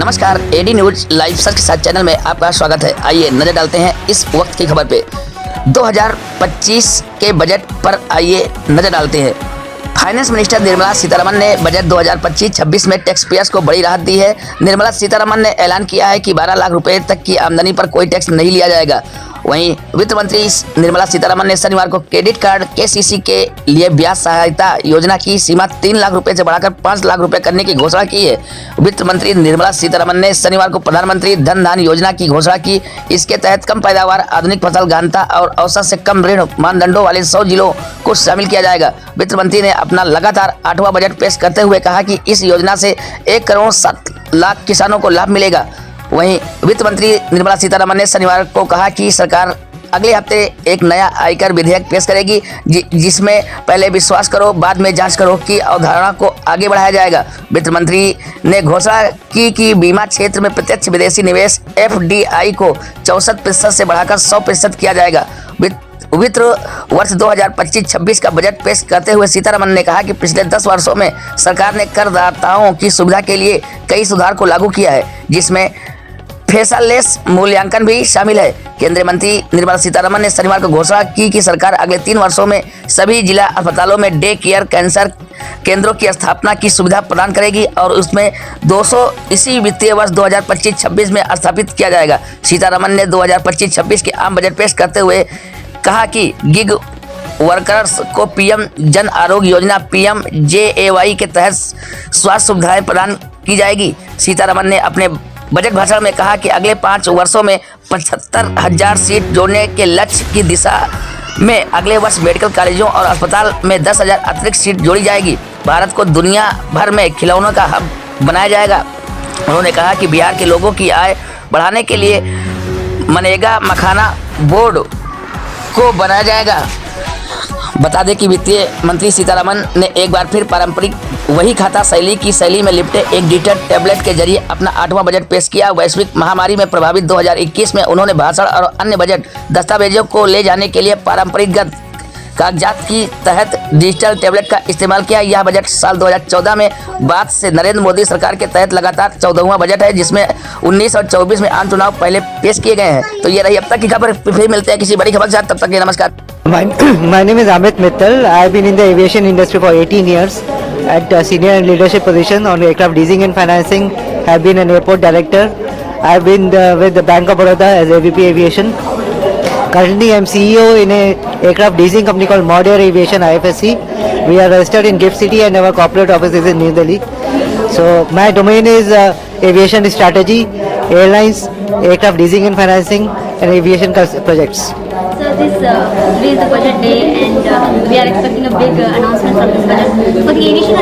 नमस्कार, AD news live search के साथ चैनल में आपका स्वागत है। आइए नजर डालते हैं इस वक्त की खबर पे। 2025 के बजट पर आइए नजर डालते हैं। फाइनेंस मिनिस्टर निर्मला सीतारमण ने बजट 2025-26 में टैक्स पेयर्स को बड़ी राहत दी है। निर्मला सीतारमण ने ऐलान किया है कि 12 लाख रुपए तक की आमदनी पर कोई टैक्स नहीं लिया जाएगा। वहीं वित्त मंत्री निर्मला सीतारमण ने शनिवार को क्रेडिट कार्ड केसीसी के लिए ब्याज सहायता योजना की सीमा 3 लाख रुपए से बढ़ाकर 5 लाख रुपए करने की घोषणा की है। वित्त मंत्री निर्मला सीतारमण ने शनिवार को प्रधानमंत्री धन धान्य योजना की घोषणा की। इसके तहत कम पैदावार, आधुनिक फसल गहनता और औसत से कम ऋण मानदंडों वाले 100 जिलों को शामिल किया जाएगा। वित्त मंत्री ने अपना लगातार 8वां बजट पेश करते हुए कहा कि इस योजना से 1 करोड़ 7 लाख किसानों को लाभ मिलेगा। वहीं वित्त मंत्री निर्मला सीतारमण ने शनिवार को कहा कि सरकार अगले हफ्ते एक नया आयकर विधेयक पेश करेगी जिसमें पहले विश्वास करो बाद में जांच करो की अवधारणा को आगे बढ़ाया जाएगा। वित्त मंत्री ने घोषणा की कि बीमा क्षेत्र में प्रत्यक्ष विदेशी निवेश FDI को 64% से बढ़ाकर 100% किया जाएगा। वित्त वर्ष 2025-26 का बजट पेश करते हुए सीतारमण ने कहा कि पिछले 10 वर्षों में सरकार ने करदाताओं की सुविधा के लिए कई सुधार को लागू किया है, जिसमें फेसलेस मूल्यांकन भी शामिल है। केंद्रीय मंत्री निर्मला सीतारमण ने शनिवार को घोषणा की कि सरकार अगले 3 वर्षों में सभी जिला अस्पतालों में डे केयर कैंसर केंद्रों की स्थापना की सुविधा प्रदान करेगी और उसमें 200 इसी वित्तीय वर्ष 2025-26 में स्थापित किया जाएगा। सीतारमण ने 2025-26 के आम बजट पेश करते हुए कहा कि गिग वर्कर्स को PM जन आरोग्य योजना PMJAY के तहत स्वास्थ्य सुविधाएं प्रदान की जाएगी। सीतारमण ने अपने बजट भाषण में कहा कि अगले 5 वर्षों में 75,000 सीट जोड़ने के लक्ष्य की दिशा में अगले वर्ष मेडिकल कॉलेजों और अस्पताल में 10,000 अतिरिक्त सीट जोड़ी जाएगी। भारत को दुनिया भर में खिलौनों का हब बनाया जाएगा। उन्होंने कहा कि बिहार के लोगों की आय बढ़ाने के लिए मनरेगा मखाना बोर्ड को बनाया जाएगा। बता दें कि वित्तीय मंत्री सीतारमण ने एक बार फिर पारंपरिक वही खाता शैली की शैली में लिपटे एक डिजिटल टैबलेट के जरिए अपना 8वां बजट पेश किया। वैश्विक महामारी में प्रभावित 2021 में उन्होंने भाषण और अन्य बजट दस्तावेजों को ले जाने के लिए पारंपरिक कागजात की तहत डिजिटल टैबलेट का इस्तेमाल किया। यह बजट साल 2014 में बाद से नरेंद्र मोदी सरकार के तहत लगातार 14वां बजट है, जिसमें 19 और 24 में आम चुनाव पहले पेश किए गए हैं। तो ये रही अब तक की खबर। फिर मिलते हैं किसी बड़ी खबर के साथ, तब तक के नमस्कार। My name is Amit Mittal. I have been in the aviation industry for 18 years at senior and leadership position on aircraft leasing and financing. I have been an airport director. I have been with the Bank of Baroda as AVP Aviation. Currently, I am CEO in a aircraft leasing company called Modern Aviation IFSC. We are registered in Gift City and our corporate office is in New Delhi. So my domain is aviation strategy, airlines, aircraft leasing and financing, and aviation projects. So today is the budget day, and we are expecting a big announcement from this budget. For the aviation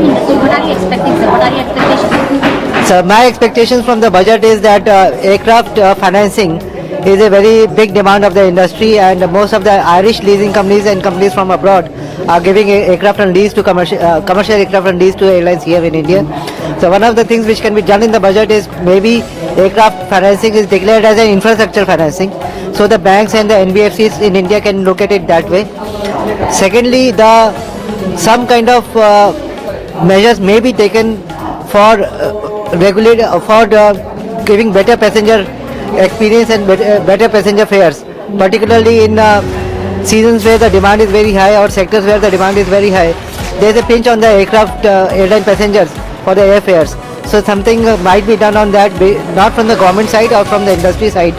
industry, what are you expecting, sir? What are your expectations? So my expectations from the budget is that aircraft financing is a very big demand of the industry, and most of the Irish leasing companies and companies from abroad are giving aircraft on lease to commercial aircraft on lease to airlines here in India. So one of the things which can be done in the budget is maybe aircraft financing is declared as an infrastructure financing, so the banks and the NBFCs in India can look at it that way. Secondly, some kind of measures may be taken for giving better passenger experience and better passenger fares, particularly in seasons where the demand is very high or sectors where the demand is very high. There is a pinch on the airline passengers for the airfares. So something might be done on that, not from the government side or from the industry side,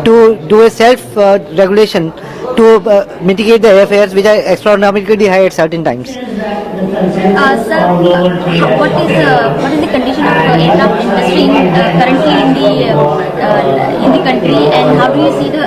to do a self-regulation to mitigate the airfares which are astronomically high at certain times. Sir, what is the condition of aircraft industry currently in the country, and how do you see the